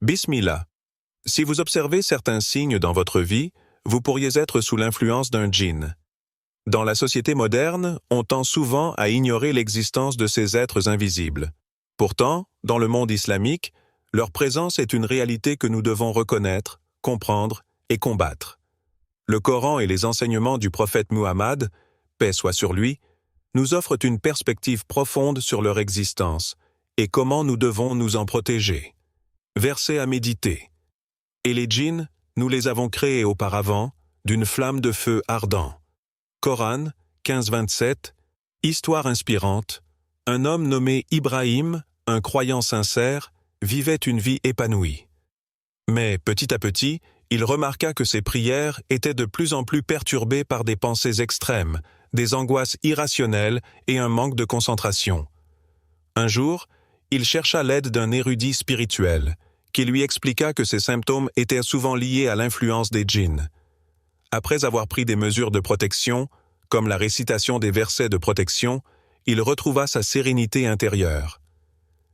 Bismillah. Si vous observez certains signes dans votre vie, vous pourriez être sous l'influence d'un djinn. Dans la société moderne, on tend souvent à ignorer l'existence de ces êtres invisibles. Pourtant, dans le monde islamique, leur présence est une réalité que nous devons reconnaître, comprendre et combattre. Le Coran et les enseignements du prophète Muhammad, paix soit sur lui, nous offrent une perspective profonde sur leur existence et comment nous devons nous en protéger. Versets à méditer. Et les djinns, nous les avons créés auparavant, d'une flamme de feu ardent. Coran, 15-27, Histoire inspirante. Un homme nommé Ibrahim, un croyant sincère, vivait une vie épanouie. Mais petit à petit, il remarqua que ses prières étaient de plus en plus perturbées par des pensées extrêmes, des angoisses irrationnelles et un manque de concentration. Un jour, il chercha l'aide d'un érudit spirituel, qui lui expliqua que ces symptômes étaient souvent liés à l'influence des djinns. Après avoir pris des mesures de protection, comme la récitation des versets de protection, il retrouva sa sérénité intérieure.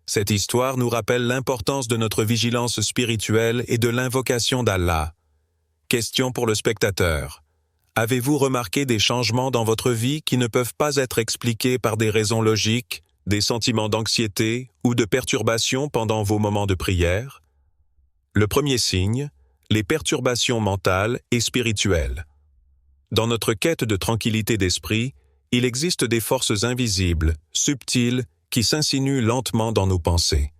Cette histoire nous rappelle l'importance de notre vigilance spirituelle et de l'invocation d'Allah. Question pour le spectateur. Avez-vous remarqué des changements dans votre vie qui ne peuvent pas être expliqués par des raisons logiques, des sentiments d'anxiété ou de perturbation pendant vos moments de prière? Le premier signe, les perturbations mentales et spirituelles. Dans notre quête de tranquillité d'esprit, il existe des forces invisibles, subtiles, qui s'insinuent lentement dans nos pensées.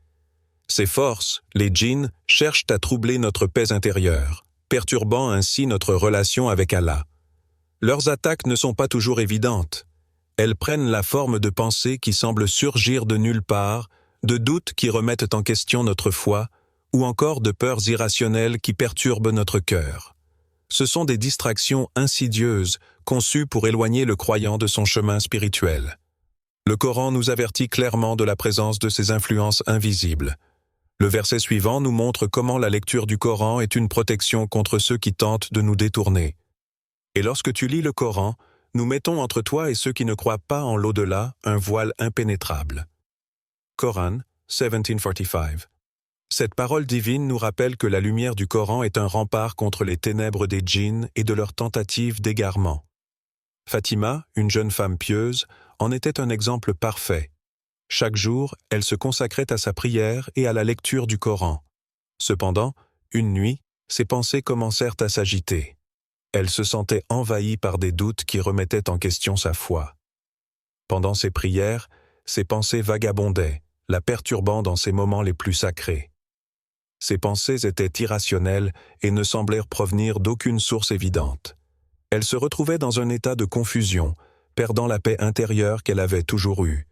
Ces forces, les djinns, cherchent à troubler notre paix intérieure, perturbant ainsi notre relation avec Allah. Leurs attaques ne sont pas toujours évidentes. Elles prennent la forme de pensées qui semblent surgir de nulle part, de doutes qui remettent en question notre foi, ou encore de peurs irrationnelles qui perturbent notre cœur. Ce sont des distractions insidieuses, conçues pour éloigner le croyant de son chemin spirituel. Le Coran nous avertit clairement de la présence de ces influences invisibles. Le verset suivant nous montre comment la lecture du Coran est une protection contre ceux qui tentent de nous détourner. Et lorsque tu lis le Coran, nous mettons entre toi et ceux qui ne croient pas en l'au-delà un voile impénétrable. Coran, 1745. Cette parole divine nous rappelle que la lumière du Coran est un rempart contre les ténèbres des djinns et de leurs tentatives d'égarement. Fatima, une jeune femme pieuse, en était un exemple parfait. Chaque jour, elle se consacrait à sa prière et à la lecture du Coran. Cependant, une nuit, ses pensées commencèrent à s'agiter. Elle se sentait envahie par des doutes qui remettaient en question sa foi. Pendant ses prières, ses pensées vagabondaient, la perturbant dans ses moments les plus sacrés. Ses pensées étaient irrationnelles et ne semblèrent provenir d'aucune source évidente. Elle se retrouvait dans un état de confusion, perdant la paix intérieure qu'elle avait toujours eue.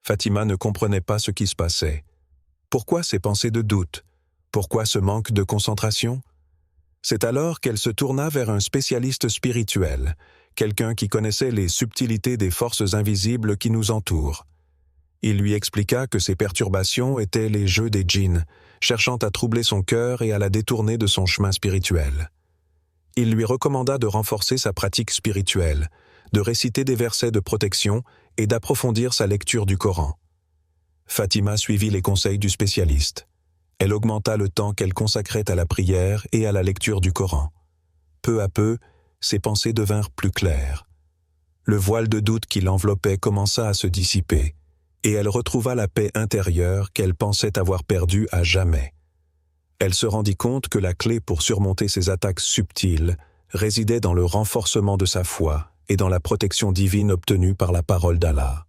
Fatima ne comprenait pas ce qui se passait. Pourquoi ces pensées de doute? Pourquoi ce manque de concentration? C'est alors qu'elle se tourna vers un spécialiste spirituel, quelqu'un qui connaissait les subtilités des forces invisibles qui nous entourent. Il lui expliqua que ces perturbations étaient les jeux des djinns, cherchant à troubler son cœur et à la détourner de son chemin spirituel. Il lui recommanda de renforcer sa pratique spirituelle, de réciter des versets de protection et d'approfondir sa lecture du Coran. Fatima suivit les conseils du spécialiste. Elle augmenta le temps qu'elle consacrait à la prière et à la lecture du Coran. Peu à peu, ses pensées devinrent plus claires. Le voile de doute qui l'enveloppait commença à se dissiper, et elle retrouva la paix intérieure qu'elle pensait avoir perdue à jamais. Elle se rendit compte que la clé pour surmonter ces attaques subtiles résidait dans le renforcement de sa foi et dans la protection divine obtenue par la parole d'Allah.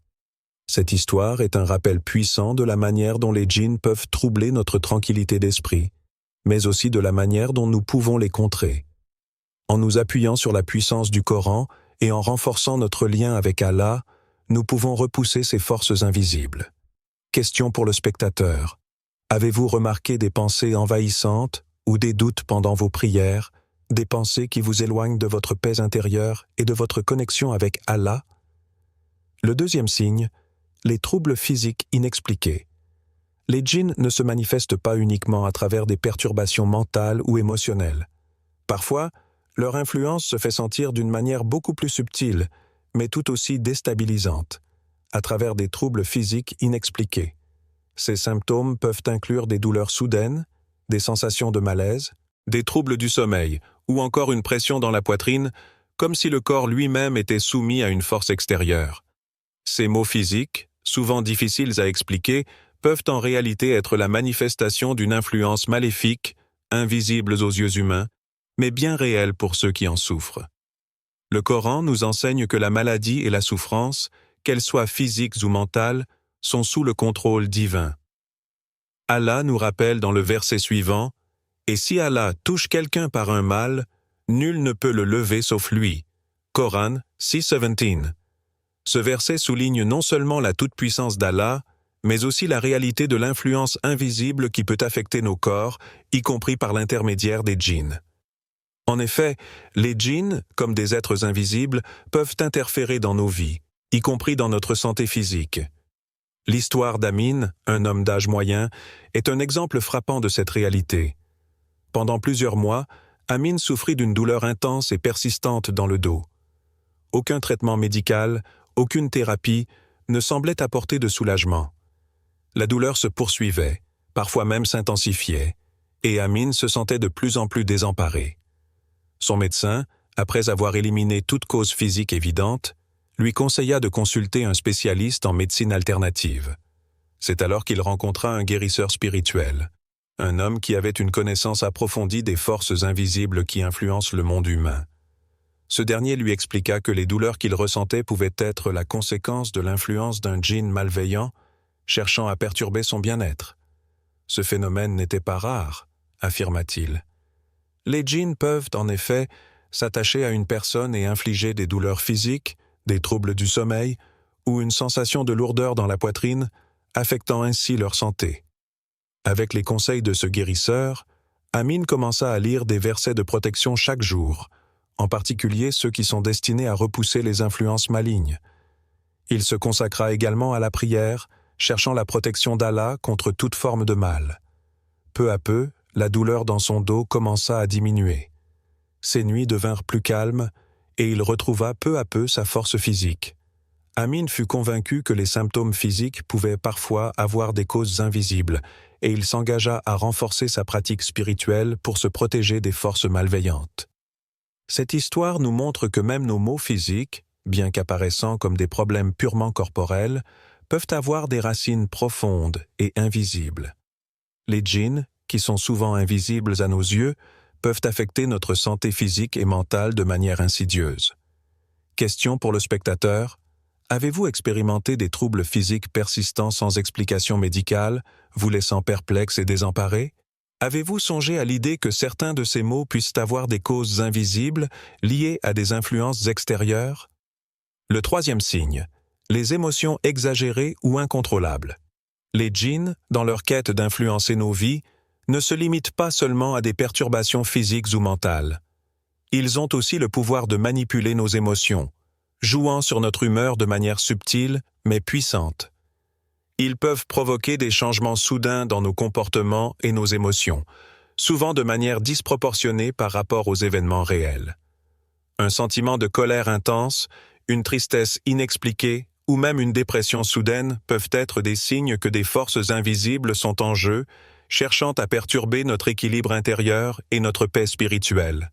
Cette histoire est un rappel puissant de la manière dont les djinns peuvent troubler notre tranquillité d'esprit, mais aussi de la manière dont nous pouvons les contrer. En nous appuyant sur la puissance du Coran et en renforçant notre lien avec Allah, nous pouvons repousser ces forces invisibles. Question pour le spectateur. Avez-vous remarqué des pensées envahissantes ou des doutes pendant vos prières, des pensées qui vous éloignent de votre paix intérieure et de votre connexion avec Allah? Le deuxième signe, les troubles physiques inexpliqués. Les djinns ne se manifestent pas uniquement à travers des perturbations mentales ou émotionnelles. Parfois, leur influence se fait sentir d'une manière beaucoup plus subtile, mais tout aussi déstabilisante, à travers des troubles physiques inexpliqués. Ces symptômes peuvent inclure des douleurs soudaines, des sensations de malaise, des troubles du sommeil ou encore une pression dans la poitrine, comme si le corps lui-même était soumis à une force extérieure. Ces maux physiques, souvent difficiles à expliquer, peuvent en réalité être la manifestation d'une influence maléfique, invisible aux yeux humains, mais bien réelle pour ceux qui en souffrent. Le Coran nous enseigne que la maladie et la souffrance, qu'elles soient physiques ou mentales, sont sous le contrôle divin. Allah nous rappelle dans le verset suivant « Et si Allah touche quelqu'un par un mal, nul ne peut le lever sauf lui. » Coran 6:17. Ce verset souligne non seulement la toute-puissance d'Allah, mais aussi la réalité de l'influence invisible qui peut affecter nos corps, y compris par l'intermédiaire des djinns. En effet, les djinns, comme des êtres invisibles, peuvent interférer dans nos vies, y compris dans notre santé physique. L'histoire d'Amin, un homme d'âge moyen, est un exemple frappant de cette réalité. Pendant plusieurs mois, Amin souffrit d'une douleur intense et persistante dans le dos. Aucun traitement médical, aucune thérapie ne semblait apporter de soulagement. La douleur se poursuivait, parfois même s'intensifiait, et Amin se sentait de plus en plus désemparé. Son médecin, après avoir éliminé toute cause physique évidente, lui conseilla de consulter un spécialiste en médecine alternative. C'est alors qu'il rencontra un guérisseur spirituel, un homme qui avait une connaissance approfondie des forces invisibles qui influencent le monde humain. Ce dernier lui expliqua que les douleurs qu'il ressentait pouvaient être la conséquence de l'influence d'un djinn malveillant cherchant à perturber son bien-être. Ce phénomène n'était pas rare, affirma-t-il. Les djinns peuvent, en effet, s'attacher à une personne et infliger des douleurs physiques, des troubles du sommeil ou une sensation de lourdeur dans la poitrine, affectant ainsi leur santé. Avec les conseils de ce guérisseur, Amin commença à lire des versets de protection chaque jour, en particulier ceux qui sont destinés à repousser les influences malignes. Il se consacra également à la prière, cherchant la protection d'Allah contre toute forme de mal. Peu à peu, la douleur dans son dos commença à diminuer. Ses nuits devinrent plus calmes et il retrouva peu à peu sa force physique. Amin fut convaincu que les symptômes physiques pouvaient parfois avoir des causes invisibles et il s'engagea à renforcer sa pratique spirituelle pour se protéger des forces malveillantes. Cette histoire nous montre que même nos maux physiques, bien qu'apparaissant comme des problèmes purement corporels, peuvent avoir des racines profondes et invisibles. Les djinns, qui sont souvent invisibles à nos yeux, peuvent affecter notre santé physique et mentale de manière insidieuse. Question pour le spectateur: avez-vous expérimenté des troubles physiques persistants sans explication médicale, vous laissant perplexe et désemparé? Avez-vous songé à l'idée que certains de ces maux puissent avoir des causes invisibles liées à des influences extérieures? Le troisième signe: les émotions exagérées ou incontrôlables. Les djinns, dans leur quête d'influencer nos vies, ne se limitent pas seulement à des perturbations physiques ou mentales. Ils ont aussi le pouvoir de manipuler nos émotions, jouant sur notre humeur de manière subtile mais puissante. Ils peuvent provoquer des changements soudains dans nos comportements et nos émotions, souvent de manière disproportionnée par rapport aux événements réels. Un sentiment de colère intense, une tristesse inexpliquée ou même une dépression soudaine peuvent être des signes que des forces invisibles sont en jeu, cherchant à perturber notre équilibre intérieur et notre paix spirituelle.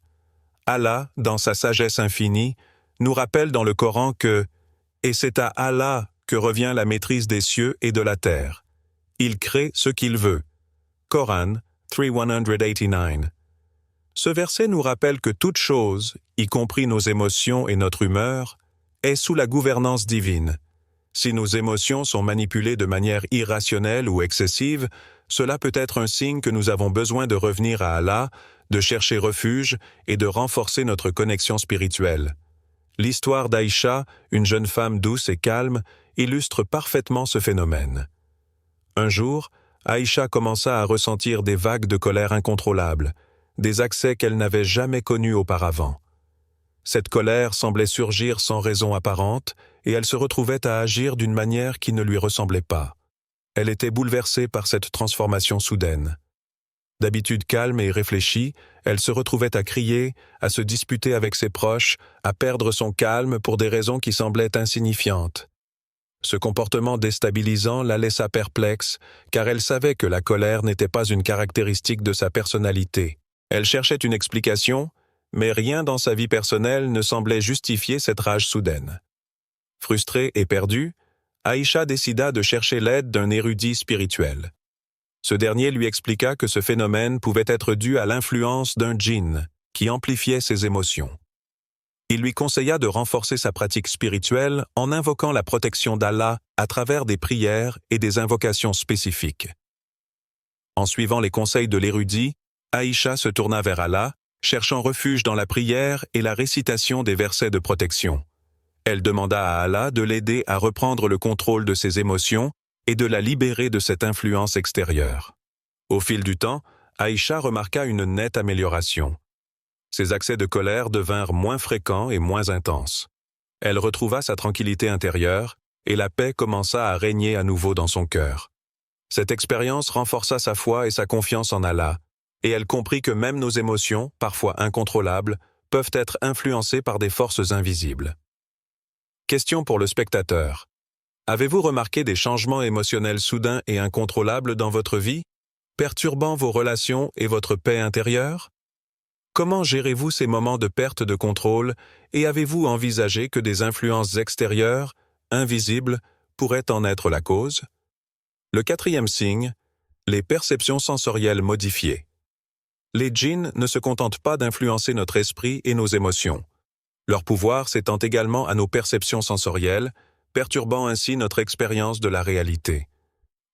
Allah, dans sa sagesse infinie, nous rappelle dans le Coran que « Et c'est à Allah que revient la maîtrise des cieux et de la terre. Il crée ce qu'il veut. » Coran 3:189. Ce verset nous rappelle que toute chose, y compris nos émotions et notre humeur, est sous la gouvernance divine. Si nos émotions sont manipulées de manière irrationnelle ou excessive, cela peut être un signe que nous avons besoin de revenir à Allah, de chercher refuge et de renforcer notre connexion spirituelle. L'histoire d'Aïcha, une jeune femme douce et calme, illustre parfaitement ce phénomène. Un jour, Aïcha commença à ressentir des vagues de colère incontrôlables, des accès qu'elle n'avait jamais connus auparavant. Cette colère semblait surgir sans raison apparente et elle se retrouvait à agir d'une manière qui ne lui ressemblait pas. Elle était bouleversée par cette transformation soudaine. D'habitude calme et réfléchie, elle se retrouvait à crier, à se disputer avec ses proches, à perdre son calme pour des raisons qui semblaient insignifiantes. Ce comportement déstabilisant la laissa perplexe, car elle savait que la colère n'était pas une caractéristique de sa personnalité. Elle cherchait une explication, mais rien dans sa vie personnelle ne semblait justifier cette rage soudaine. Frustrée et perdue, Aïcha décida de chercher l'aide d'un érudit spirituel. Ce dernier lui expliqua que ce phénomène pouvait être dû à l'influence d'un djinn qui amplifiait ses émotions. Il lui conseilla de renforcer sa pratique spirituelle en invoquant la protection d'Allah à travers des prières et des invocations spécifiques. En suivant les conseils de l'érudit, Aïcha se tourna vers Allah, cherchant refuge dans la prière et la récitation des versets de protection. Elle demanda à Allah de l'aider à reprendre le contrôle de ses émotions et de la libérer de cette influence extérieure. Au fil du temps, Aïcha remarqua une nette amélioration. Ses accès de colère devinrent moins fréquents et moins intenses. Elle retrouva sa tranquillité intérieure et la paix commença à régner à nouveau dans son cœur. Cette expérience renforça sa foi et sa confiance en Allah, et elle comprit que même nos émotions, parfois incontrôlables, peuvent être influencées par des forces invisibles. Question pour le spectateur. Avez-vous remarqué des changements émotionnels soudains et incontrôlables dans votre vie, perturbant vos relations et votre paix intérieure? Comment gérez-vous ces moments de perte de contrôle et avez-vous envisagé que des influences extérieures, invisibles, pourraient en être la cause? Le 4e signe, les perceptions sensorielles modifiées. Les djinns ne se contentent pas d'influencer notre esprit et nos émotions. Leur pouvoir s'étend également à nos perceptions sensorielles, perturbant ainsi notre expérience de la réalité.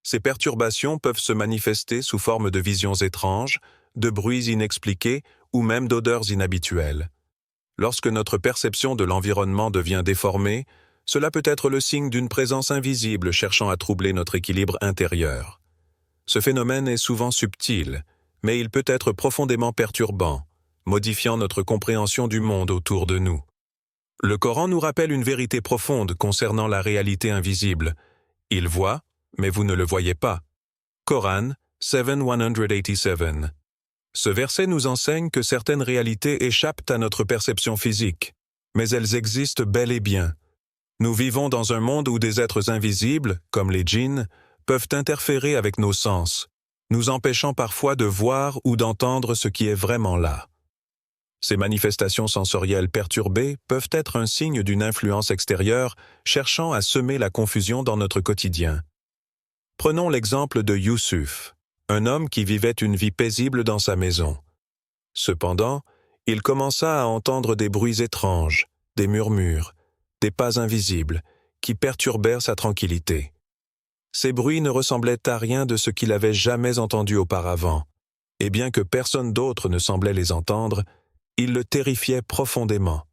Ces perturbations peuvent se manifester sous forme de visions étranges, de bruits inexpliqués ou même d'odeurs inhabituelles. Lorsque notre perception de l'environnement devient déformée, cela peut être le signe d'une présence invisible cherchant à troubler notre équilibre intérieur. Ce phénomène est souvent subtil, mais il peut être profondément perturbant, modifiant notre compréhension du monde autour de nous. Le Coran nous rappelle une vérité profonde concernant la réalité invisible. Il voit, mais vous ne le voyez pas. Coran 7:187. Ce verset nous enseigne que certaines réalités échappent à notre perception physique, mais elles existent bel et bien. Nous vivons dans un monde où des êtres invisibles, comme les djinns, peuvent interférer avec nos sens, nous empêchant parfois de voir ou d'entendre ce qui est vraiment là. Ces manifestations sensorielles perturbées peuvent être un signe d'une influence extérieure cherchant à semer la confusion dans notre quotidien. Prenons l'exemple de Youssouf, un homme qui vivait une vie paisible dans sa maison. Cependant, il commença à entendre des bruits étranges, des murmures, des pas invisibles, qui perturbèrent sa tranquillité. Ces bruits ne ressemblaient à rien de ce qu'il avait jamais entendu auparavant, et bien que personne d'autre ne semblait les entendre, ils le terrifiaient profondément.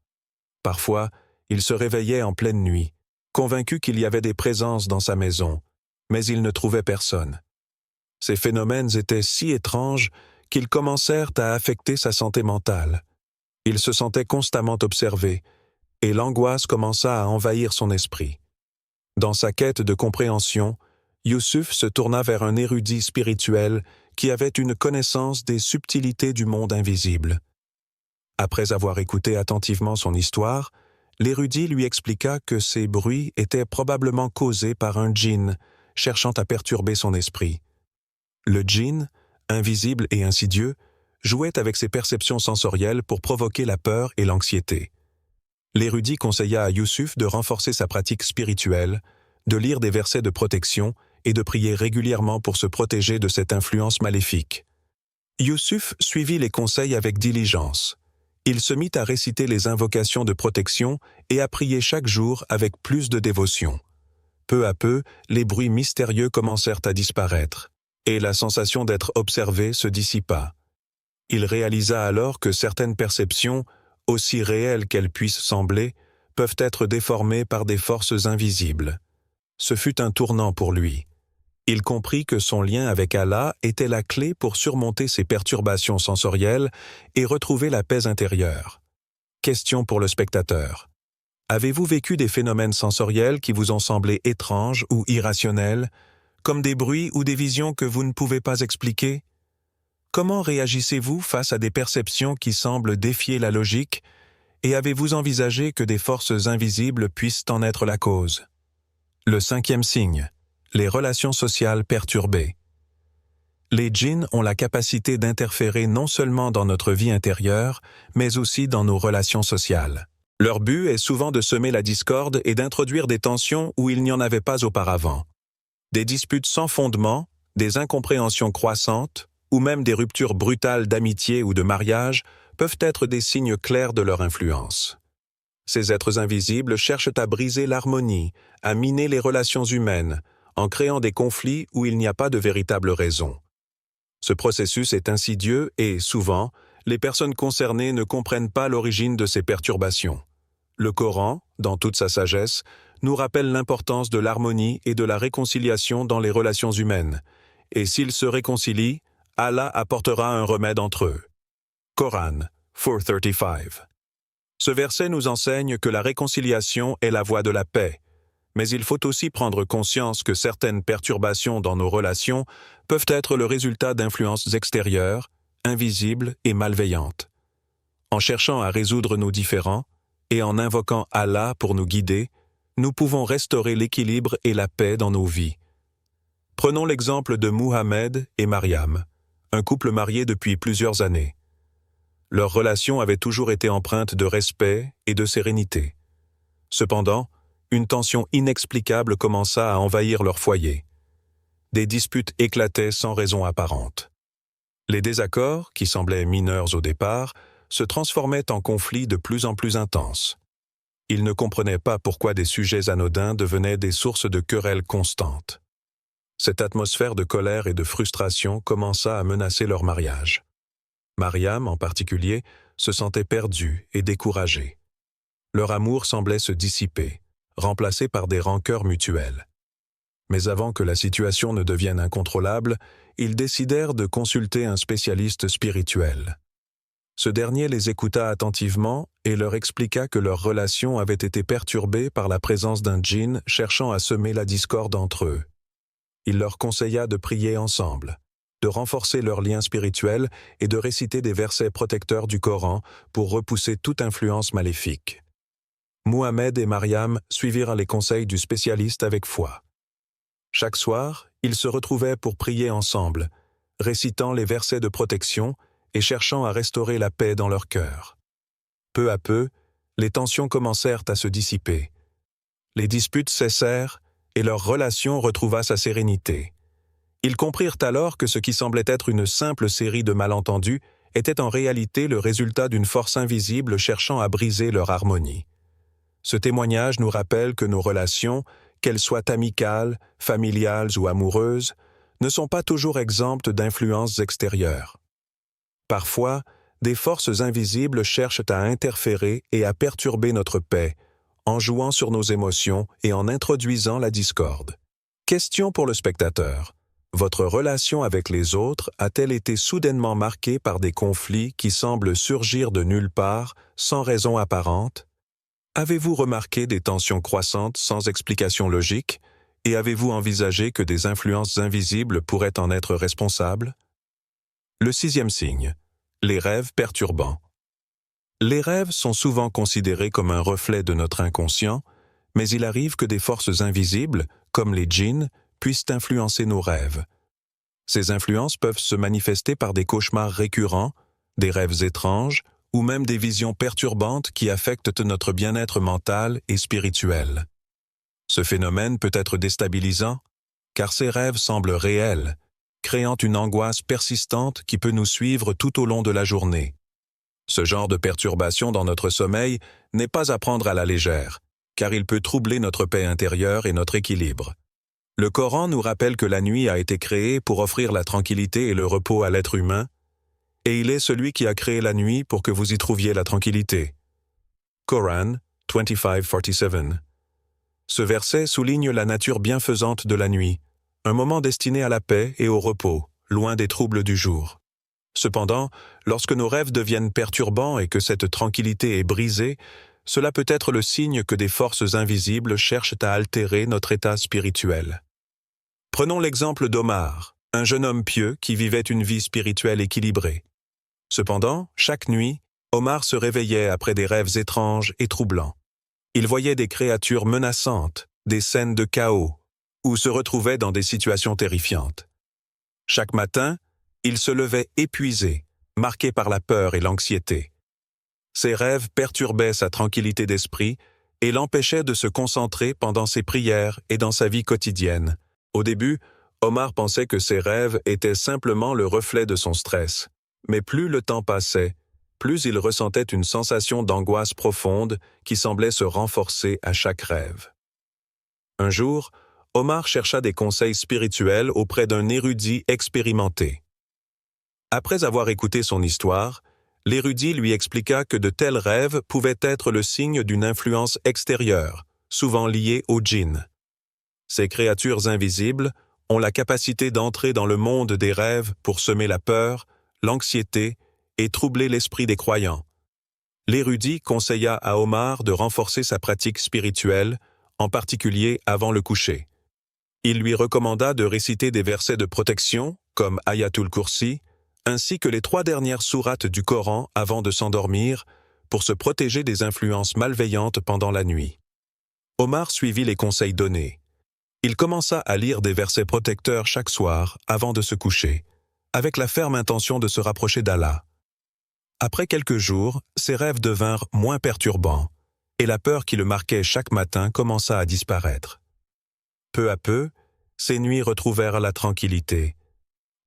Parfois, il se réveillait en pleine nuit, convaincu qu'il y avait des présences dans sa maison, mais il ne trouvait personne. Ces phénomènes étaient si étranges qu'ils commencèrent à affecter sa santé mentale. Il se sentait constamment observé, et l'angoisse commença à envahir son esprit. Dans sa quête de compréhension, Youssouf se tourna vers un érudit spirituel qui avait une connaissance des subtilités du monde invisible. Après avoir écouté attentivement son histoire, l'érudit lui expliqua que ces bruits étaient probablement causés par un djinn cherchant à perturber son esprit. Le djinn, invisible et insidieux, jouait avec ses perceptions sensorielles pour provoquer la peur et l'anxiété. L'érudit conseilla à Youssouf de renforcer sa pratique spirituelle, de lire des versets de protection et de prier régulièrement pour se protéger de cette influence maléfique. Youssouf suivit les conseils avec diligence. Il se mit à réciter les invocations de protection et à prier chaque jour avec plus de dévotion. Peu à peu, les bruits mystérieux commencèrent à disparaître, et la sensation d'être observé se dissipa. Il réalisa alors que certaines perceptions, aussi réelles qu'elles puissent sembler, peuvent être déformées par des forces invisibles. Ce fut un tournant pour lui. Il comprit que son lien avec Allah était la clé pour surmonter ces perturbations sensorielles et retrouver la paix intérieure. Question pour le spectateur. Avez-vous vécu des phénomènes sensoriels qui vous ont semblé étranges ou irrationnels, comme des bruits ou des visions que vous ne pouvez pas expliquer? Comment réagissez-vous face à des perceptions qui semblent défier la logique, et avez-vous envisagé que des forces invisibles puissent en être la cause? Le 5e signe, les relations sociales perturbées. Les djinns ont la capacité d'interférer non seulement dans notre vie intérieure, mais aussi dans nos relations sociales. Leur but est souvent de semer la discorde et d'introduire des tensions où il n'y en avait pas auparavant. Des disputes sans fondement, des incompréhensions croissantes, ou même des ruptures brutales d'amitié ou de mariage peuvent être des signes clairs de leur influence. Ces êtres invisibles cherchent à briser l'harmonie, à miner les relations humaines, en créant des conflits où il n'y a pas de véritable raison. Ce processus est insidieux et, souvent, les personnes concernées ne comprennent pas l'origine de ces perturbations. Le Coran, dans toute sa sagesse, nous rappelle l'importance de l'harmonie et de la réconciliation dans les relations humaines. Et s'ils se réconcilient, Allah apportera un remède entre eux. Coran 4:35. Ce verset nous enseigne que la réconciliation est la voie de la paix, mais il faut aussi prendre conscience que certaines perturbations dans nos relations peuvent être le résultat d'influences extérieures, invisibles et malveillantes. En cherchant à résoudre nos différends et en invoquant Allah pour nous guider, nous pouvons restaurer l'équilibre et la paix dans nos vies. Prenons l'exemple de Muhammad et Mariam, un couple marié depuis plusieurs années. Leur relation avait toujours été empreinte de respect et de sérénité. Cependant, une tension inexplicable commença à envahir leur foyer. Des disputes éclataient sans raison apparente. Les désaccords, qui semblaient mineurs au départ, se transformaient en conflits de plus en plus intenses. Ils ne comprenaient pas pourquoi des sujets anodins devenaient des sources de querelles constantes. Cette atmosphère de colère et de frustration commença à menacer leur mariage. Mariam, en particulier, se sentait perdue et découragée. Leur amour semblait se dissiper, remplacé par des rancœurs mutuelles. Mais avant que la situation ne devienne incontrôlable, ils décidèrent de consulter un spécialiste spirituel. Ce dernier les écouta attentivement et leur expliqua que leur relation avait été perturbée par la présence d'un djinn cherchant à semer la discorde entre eux. Il leur conseilla de prier ensemble, de renforcer leur lien spirituel et de réciter des versets protecteurs du Coran pour repousser toute influence maléfique. Muhammad et Mariam suivirent les conseils du spécialiste avec foi. Chaque soir, ils se retrouvaient pour prier ensemble, récitant les versets de protection et cherchant à restaurer la paix dans leur cœur. Peu à peu, les tensions commencèrent à se dissiper. Les disputes cessèrent et leur relation retrouva sa sérénité. Ils comprirent alors que ce qui semblait être une simple série de malentendus était en réalité le résultat d'une force invisible cherchant à briser leur harmonie. Ce témoignage nous rappelle que nos relations, qu'elles soient amicales, familiales ou amoureuses, ne sont pas toujours exemptes d'influences extérieures. Parfois, des forces invisibles cherchent à interférer et à perturber notre paix, en jouant sur nos émotions et en introduisant la discorde. Question pour le spectateur. Votre relation avec les autres a-t-elle été soudainement marquée par des conflits qui semblent surgir de nulle part, sans raison apparente? Avez-vous remarqué des tensions croissantes sans explication logique, et avez-vous envisagé que des influences invisibles pourraient en être responsables? Le 6e signe. Les rêves perturbants. Les rêves sont souvent considérés comme un reflet de notre inconscient, mais il arrive que des forces invisibles, comme les djinns, puissent influencer nos rêves. Ces influences peuvent se manifester par des cauchemars récurrents, des rêves étranges, ou même des visions perturbantes qui affectent notre bien-être mental et spirituel. Ce phénomène peut être déstabilisant, car ces rêves semblent réels, créant une angoisse persistante qui peut nous suivre tout au long de la journée. Ce genre de perturbation dans notre sommeil n'est pas à prendre à la légère, car il peut troubler notre paix intérieure et notre équilibre. Le Coran nous rappelle que la nuit a été créée pour offrir la tranquillité et le repos à l'être humain, et il est celui qui a créé la nuit pour que vous y trouviez la tranquillité. Coran 25:47. Ce verset souligne la nature bienfaisante de la nuit, un moment destiné à la paix et au repos, loin des troubles du jour. Cependant, lorsque nos rêves deviennent perturbants et que cette tranquillité est brisée, cela peut être le signe que des forces invisibles cherchent à altérer notre état spirituel. Prenons l'exemple d'Omar, un jeune homme pieux qui vivait une vie spirituelle équilibrée. Cependant, chaque nuit, Omar se réveillait après des rêves étranges et troublants. Il voyait des créatures menaçantes, des scènes de chaos, ou se retrouvait dans des situations terrifiantes. Chaque matin, il se levait épuisé, marqué par la peur et l'anxiété. Ses rêves perturbaient sa tranquillité d'esprit et l'empêchaient de se concentrer pendant ses prières et dans sa vie quotidienne. Au début, Omar pensait que ses rêves étaient simplement le reflet de son stress. Mais plus le temps passait, plus il ressentait une sensation d'angoisse profonde qui semblait se renforcer à chaque rêve. Un jour, Omar chercha des conseils spirituels auprès d'un érudit expérimenté. Après avoir écouté son histoire, l'érudit lui expliqua que de tels rêves pouvaient être le signe d'une influence extérieure, souvent liée aux djinns. Ces créatures invisibles ont la capacité d'entrer dans le monde des rêves pour semer la peur, l'anxiété et troubler l'esprit des croyants. L'érudit conseilla à Omar de renforcer sa pratique spirituelle, en particulier avant le coucher. Il lui recommanda de réciter des versets de protection, comme Ayatul Kursi, ainsi que les 3 dernières sourates du Coran avant de s'endormir, pour se protéger des influences malveillantes pendant la nuit. Omar suivit les conseils donnés. Il commença à lire des versets protecteurs chaque soir avant de se coucher, avec la ferme intention de se rapprocher d'Allah. Après quelques jours, ses rêves devinrent moins perturbants, et la peur qui le marquait chaque matin commença à disparaître. Peu à peu, ses nuits retrouvèrent la tranquillité,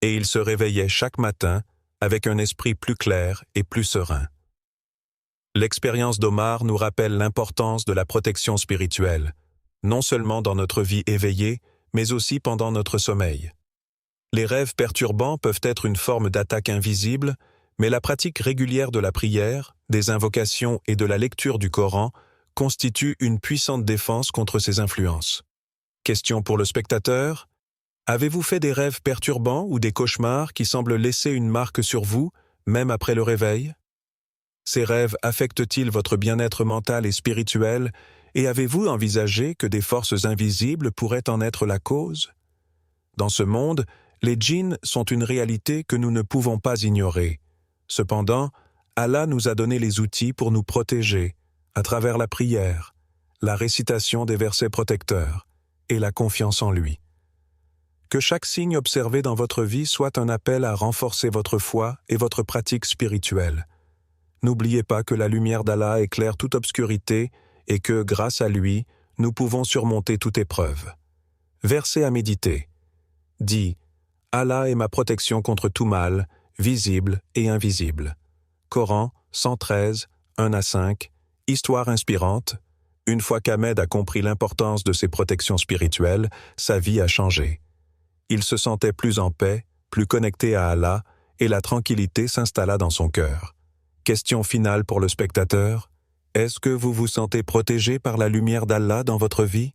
et il se réveillait chaque matin avec un esprit plus clair et plus serein. L'expérience d'Omar nous rappelle l'importance de la protection spirituelle, non seulement dans notre vie éveillée, mais aussi pendant notre sommeil. Les rêves perturbants peuvent être une forme d'attaque invisible, mais la pratique régulière de la prière, des invocations et de la lecture du Coran constitue une puissante défense contre ces influences. Question pour le spectateur: avez-vous fait des rêves perturbants ou des cauchemars qui semblent laisser une marque sur vous, même après le réveil? Ces rêves affectent-ils votre bien-être mental et spirituel, et avez-vous envisagé que des forces invisibles pourraient en être la cause? Dans ce monde, les djinns sont une réalité que nous ne pouvons pas ignorer. Cependant, Allah nous a donné les outils pour nous protéger, à travers la prière, la récitation des versets protecteurs et la confiance en lui. Que chaque signe observé dans votre vie soit un appel à renforcer votre foi et votre pratique spirituelle. N'oubliez pas que la lumière d'Allah éclaire toute obscurité et que, grâce à lui, nous pouvons surmonter toute épreuve. Verset à méditer. Dis: Allah est ma protection contre tout mal, visible et invisible. Coran 113, 1-5, Histoire inspirante. Une fois qu'Ahmed a compris l'importance de ses protections spirituelles, sa vie a changé. Il se sentait plus en paix, plus connecté à Allah, et la tranquillité s'installa dans son cœur. Question finale pour le spectateur: est-ce que vous vous sentez protégé par la lumière d'Allah dans votre vie?